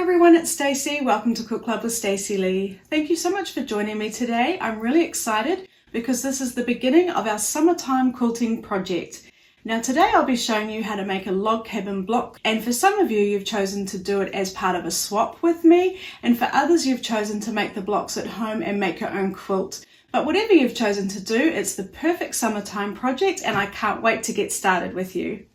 everyone, it's Stacey. Welcome to Quilt Club with Stacey Lee. Thank you so much for joining me today. I'm really excited because this is the beginning of our summertime quilting project. Now today I'll be showing you how to make a log cabin block, and for some of you you've chosen to do it as part of a swap with me, and for others you've chosen to make the blocks at home and make your own quilt. But whatever you've chosen to do, it's the perfect summertime project and I can't wait to get started with you.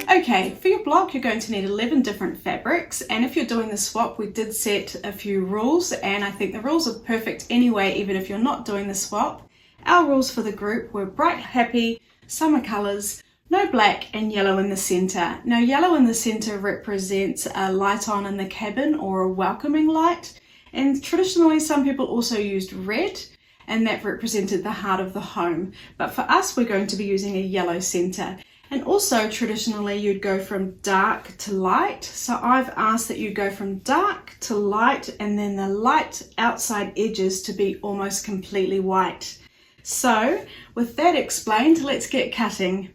Okay, for your block you're going to need 11 different fabrics, and if you're doing the swap we did set a few rules, and I think the rules are perfect anyway even if you're not doing the swap. Our rules for the group were bright, happy, summer colours, no black and yellow in the centre. Now yellow in the centre represents a light on in the cabin or a welcoming light, and traditionally some people also used red, and that represented the heart of the home. But for us we're going to be using a yellow centre. And also traditionally you'd go from dark to light. So I've asked that you go from dark to light and then the light outside edges to be almost completely white. So with that explained, let's get cutting.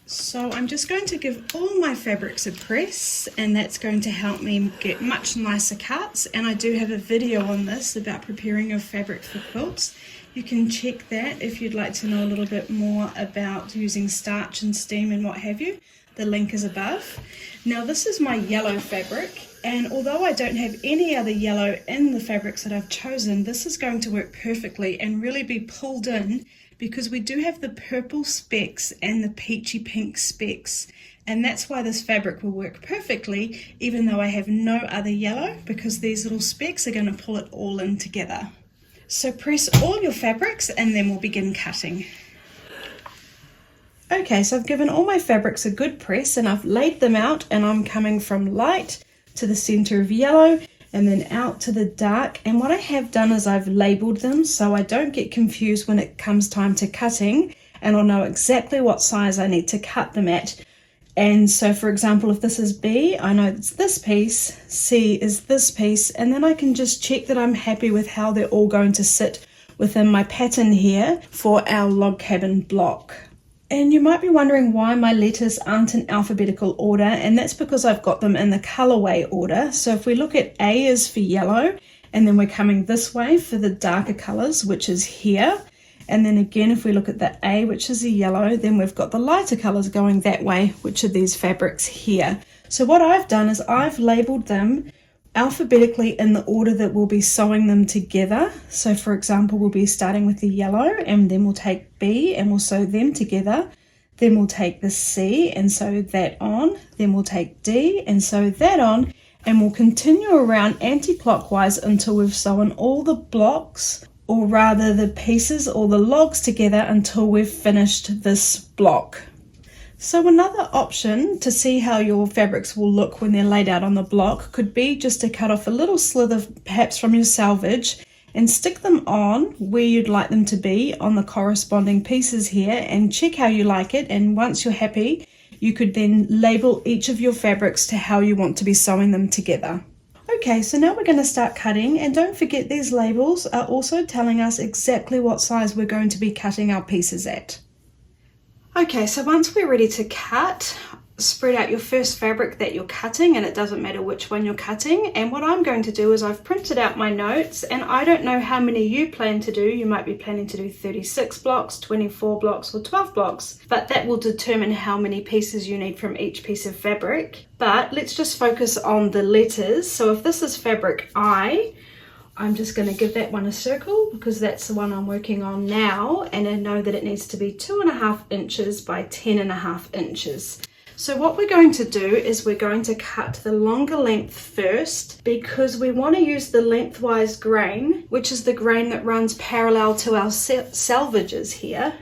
So I'm just going to give all my fabrics a press, and that's going to help me get much nicer cuts. And I do have a video on this about preparing your fabric for quilts. You can check that if you'd like to know a little bit more about using starch and steam and what have you. The link is above. Now this is my yellow fabric, and although I don't have any other yellow in the fabrics that I've chosen, this is going to work perfectly and really be pulled in because we do have the purple specks and the peachy pink specks, and that's why this fabric will work perfectly even though I have no other yellow, because these little specks are going to pull it all in together. So press all your fabrics and then we'll begin cutting. Okay, so I've given all my fabrics a good press and I've laid them out, and I'm coming from light to the center of yellow and then out to the dark. And what I have done is I've labeled them so I don't get confused when it comes time to cutting, and I'll know exactly what size I need to cut them at. And so for example, if this is B, I know it's this piece, C is this piece, and then I can just check that I'm happy with how they're all going to sit within my pattern here for our log cabin block. And you might be wondering why my letters aren't in alphabetical order, and that's because I've got them in the colorway order. So if we look at A is for yellow, and then we're coming this way for the darker colors, which is here. And then again, if we look at the A, which is a yellow, then we've got the lighter colors going that way, which are these fabrics here. So what I've done is I've labeled them alphabetically in the order that we'll be sewing them together. So for example, we'll be starting with the yellow, and then we'll take B and we'll sew them together. Then we'll take the C and sew that on. Then we'll take D and sew that on. And we'll continue around anti-clockwise until we've sewn all the blocks, or rather the pieces or the logs together, until we've finished this block. So another option to see how your fabrics will look when they're laid out on the block could be just to cut off a little slither perhaps from your selvage and stick them on where you'd like them to be on the corresponding pieces here, and check how you like it. And once you're happy, you could then label each of your fabrics to how you want to be sewing them together. Okay, so now we're going to start cutting, and don't forget these labels are also telling us exactly what size we're going to be cutting our pieces at. Okay, so once we're ready to cut, spread out your first fabric that you're cutting, and it doesn't matter which one you're cutting. And what I'm going to do is I've printed out my notes, and I don't know how many you plan to do. You might be planning to do 36 blocks, 24 blocks or 12 blocks, but that will determine how many pieces you need from each piece of fabric. But let's just focus on the letters. So if this is fabric I, I'm just going to give that one a circle because that's the one I'm working on now, and I know that it needs to be 2.5 inches by 10.5 inches. So what we're going to do is we're going to cut the longer length first, because we want to use the lengthwise grain, which is the grain that runs parallel to our selvages here,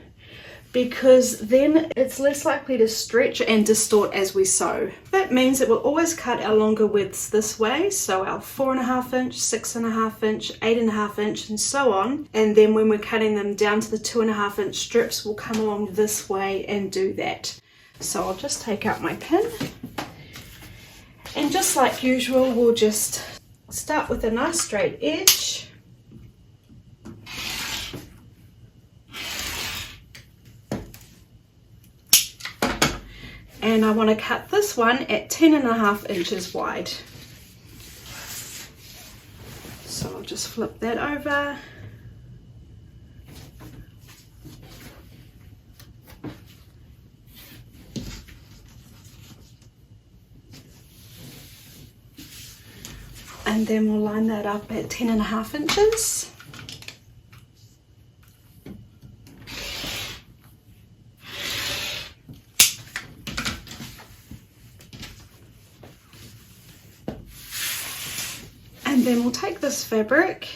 because then it's less likely to stretch and distort as we sew. That means that we'll always cut our longer widths this way, so our 4.5 inch, 6.5 inch, 8.5 inch and so on, and then when we're cutting them down to the 2.5 inch strips, we'll come along this way and do that. So I'll just take out my pin, and just like usual we'll just start with a nice straight edge. and I want to cut this one at 10.5 inches wide. So I'll just flip that over. And then we'll line that up at 10.5 inches. And then we'll take this fabric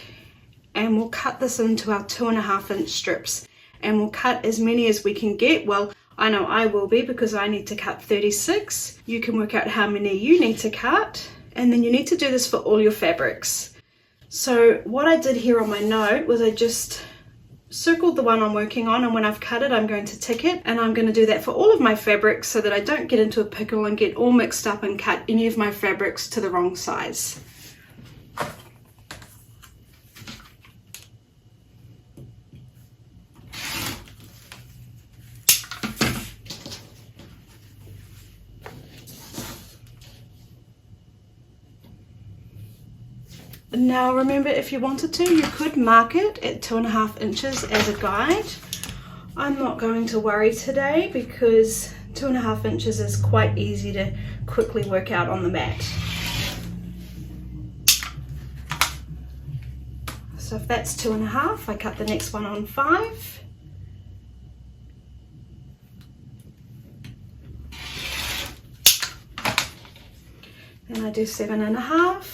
and we'll cut this into our 2.5 inch strips, and we'll cut as many as we can get. Well, I know I will be, because I need to cut 36. You can work out how many you need to cut, and then you need to do this for all your fabrics. So what I did here on my note was I just circled the one I'm working on, and when I've cut it I'm going to tick it, and I'm going to do that for all of my fabrics so that I don't get into a pickle and get all mixed up and cut any of my fabrics to the wrong size. Now remember, if you wanted to, you could mark it at 2.5 inches as a guide. I'm not going to worry today because 2.5 inches is quite easy to quickly work out on the mat. So if that's 2.5, I cut the next one on 5. Then I do 7.5.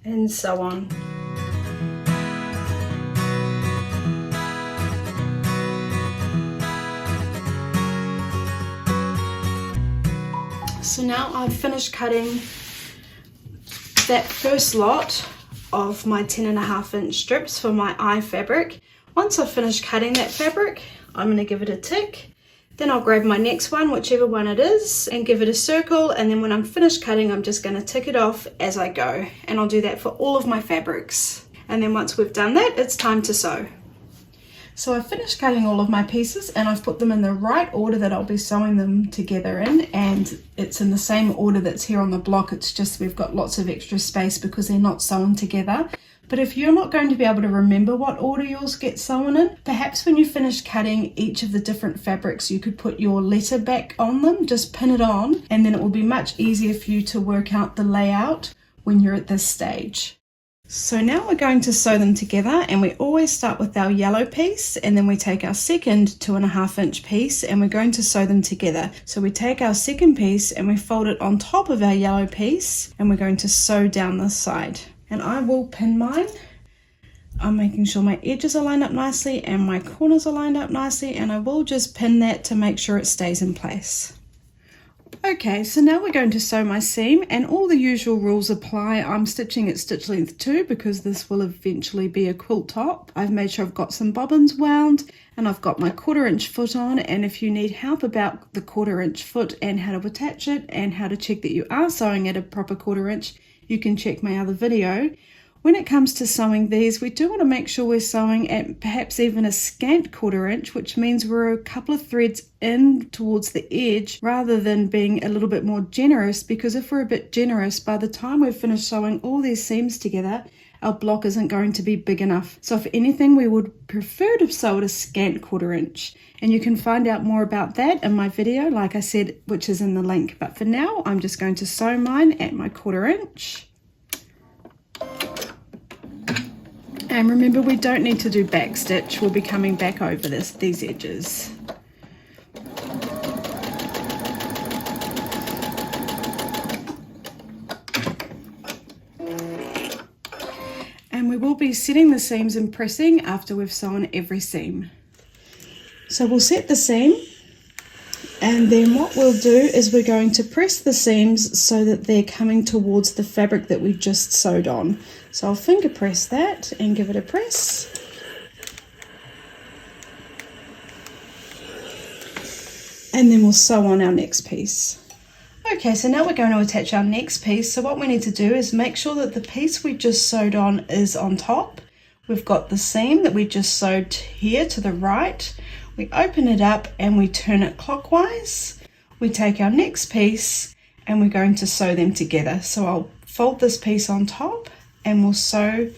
And so on. So now I've finished cutting that first lot of my 10.5 inch strips for my eye fabric. Once I've finished cutting that fabric, I'm going to give it a tick. Then I'll grab my next one, whichever one it is, and give it a circle, and then when I'm finished cutting, I'm just going to tick it off as I go. And I'll do that for all of my fabrics. And then once we've done that, it's time to sew. So I've finished cutting all of my pieces, and I've put them in the right order that I'll be sewing them together in, and it's in the same order that's here on the block. It's just we've got lots of extra space because they're not sewn together. But if you're not going to be able to remember what order yours get sewn in, perhaps when you finish cutting each of the different fabrics, you could put your letter back on them, just pin it on, and then it will be much easier for you to work out the layout when you're at this stage. So now we're going to sew them together, and we always start with our yellow piece, and then we take our second 2.5 inch piece and we're going to sew them together. So we take our second piece and we fold it on top of our yellow piece, and we're going to sew down this side. And I will pin mine. I'm making sure my edges are lined up nicely and my corners are lined up nicely, and I will just pin that to make sure it stays in place. Okay, so now we're going to sew my seam, and all the usual rules apply. I'm stitching at stitch length 2 because this will eventually be a quilt top. I've made sure I've got some bobbins wound, and I've got my 1/4 inch foot on, and if you need help about the 1/4 inch foot and how to attach it and how to check that you are sewing at a proper 1/4 inch, you can check my other video. When it comes to sewing these, we do want to make sure we're sewing at perhaps even a scant 1/4 inch, which means we're a couple of threads in towards the edge rather than being a little bit more generous, because if we're a bit generous, by the time we've finished sewing all these seams together, our block isn't going to be big enough. So if anything, we would prefer to sew at a scant 1/4 inch. And you can find out more about that in my video, like I said, which is in the link. But for now, I'm just going to sew mine at my 1/4 inch. And remember, we don't need to do back stitch. We'll be coming back over these edges. And we will be setting the seams and pressing after we've sewn every seam. So we'll set the seam, and then what we'll do is we're going to press the seams so that they're coming towards the fabric that we just sewed on. So I'll finger press that and give it a press. And then we'll sew on our next piece. Okay, so now we're going to attach our next piece. So what we need to do is make sure that the piece we just sewed on is on top. We've got the seam that we just sewed here to the right. We open it up and we turn it clockwise. we take our next piece and we're going to sew them together. So I'll fold this piece on top and we'll sew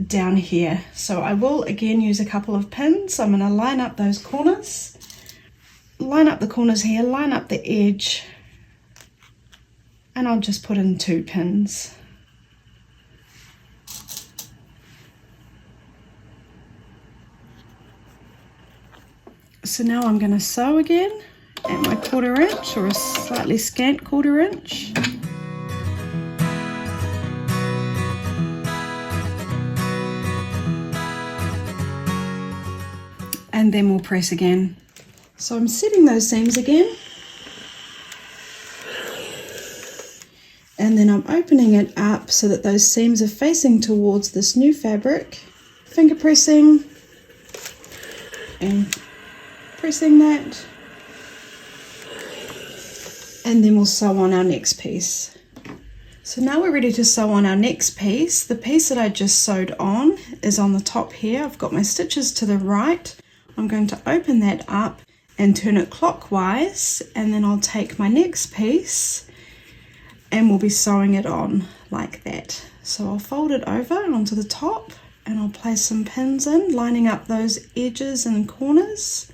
down here. So I will again use a couple of pins. I'm going to line up those corners, line up the corners here, line up the edge, and I'll just put in 2 pins. So now I'm going to sew again at my 1/4 inch or a slightly scant 1/4 inch. And then we'll press again. So I'm setting those seams again. And then I'm opening it up so that those seams are facing towards this new fabric. Finger pressing and pressing that. And then we'll sew on our next piece. So now we're ready to sew on our next piece. The piece that I just sewed on is on the top here. I've got my stitches to the right. I'm going to open that up and turn it clockwise, and then I'll take my next piece and we'll be sewing it on like that. So I'll fold it over onto the top and I'll place some pins in, lining up those edges and corners.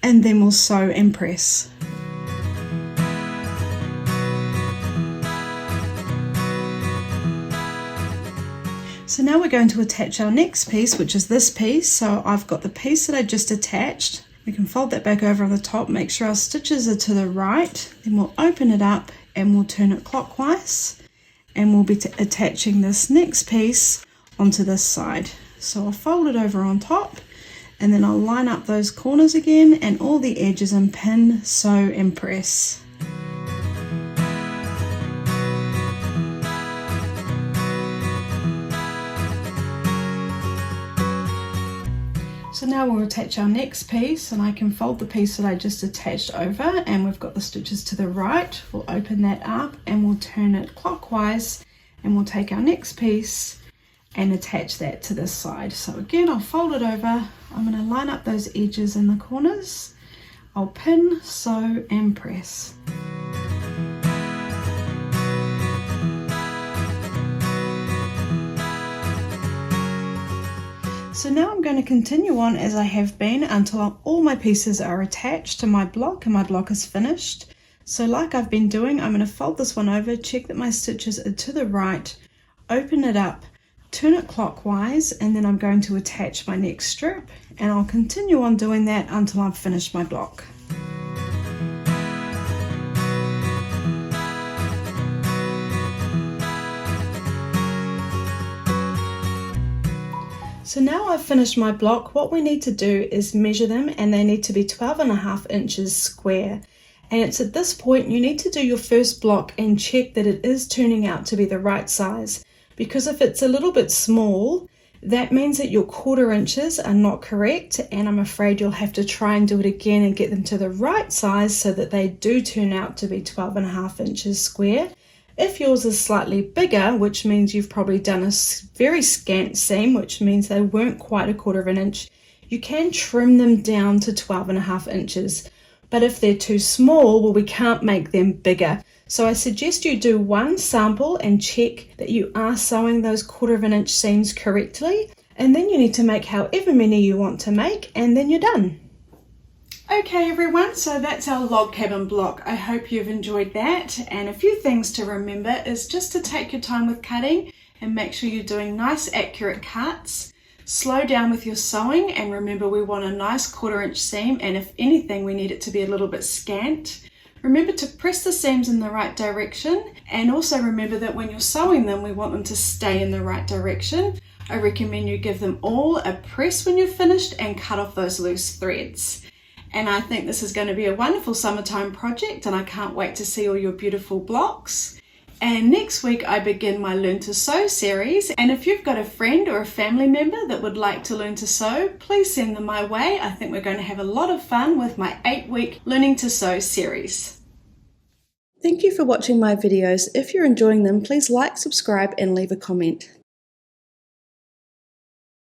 And then we'll sew and press. So now we're going to attach our next piece, which is this piece. So I've got the piece that I just attached. We can fold that back over on the top, make sure our stitches are to the right. Then we'll open it up and we'll turn it clockwise. And we'll be attaching this next piece onto this side. So I'll fold it over on top, and then I'll line up those corners again and all the edges and pin, sew and press. So now we'll attach our next piece, and I can fold the piece that I just attached over, and we've got the stitches to the right. We'll open that up and we'll turn it clockwise, and we'll take our next piece and attach that to this side. So again, I'll fold it over. I'm going to line up those edges in the corners. I'll pin, sew and press. So now I'm going to continue on as I have been until all my pieces are attached to my block and my block is finished. So like I've been doing, I'm going to fold this one over, check that my stitches are to the right, open it up, turn it clockwise, and then I'm going to attach my next strip, and I'll continue on doing that until I've finished my block. So now I've finished my block, what we need to do is measure them, and they need to be 12.5 inches square. And it's at this point you need to do your first block and check that it is turning out to be the right size. Because if it's a little bit small, that means that your 1/4 inches are not correct, and I'm afraid you'll have to try and do it again and get them to the right size so that they do turn out to be 12.5 inches square. If yours is slightly bigger, which means you've probably done a very scant seam, which means they weren't quite 1/4 inch, you can trim them down to 12.5 inches. But if they're too small, well, we can't make them bigger. So I suggest you do one sample and check that you are sewing those 1/4 inch seams correctly. And then you need to make however many you want to make, and then you're done. Okay everyone, so that's our log cabin block. I hope you've enjoyed that, and a few things to remember is just to take your time with cutting and make sure you're doing nice accurate cuts. Slow down with your sewing, and remember we want a nice 1/4 inch seam, and if anything we need it to be a little bit scant. Remember to press the seams in the right direction, and also remember that when you're sewing them we want them to stay in the right direction. I recommend you give them all a press when you're finished and cut off those loose threads. And I think this is going to be a wonderful summertime project, and I can't wait to see all your beautiful blocks. And next week I begin my Learn to Sew series, and if you've got a friend or a family member that would like to learn to sew, please send them my way. I think we're going to have a lot of fun with my 8-week Learning to Sew series. Thank you for watching my videos. If you're enjoying them, please like, subscribe and leave a comment.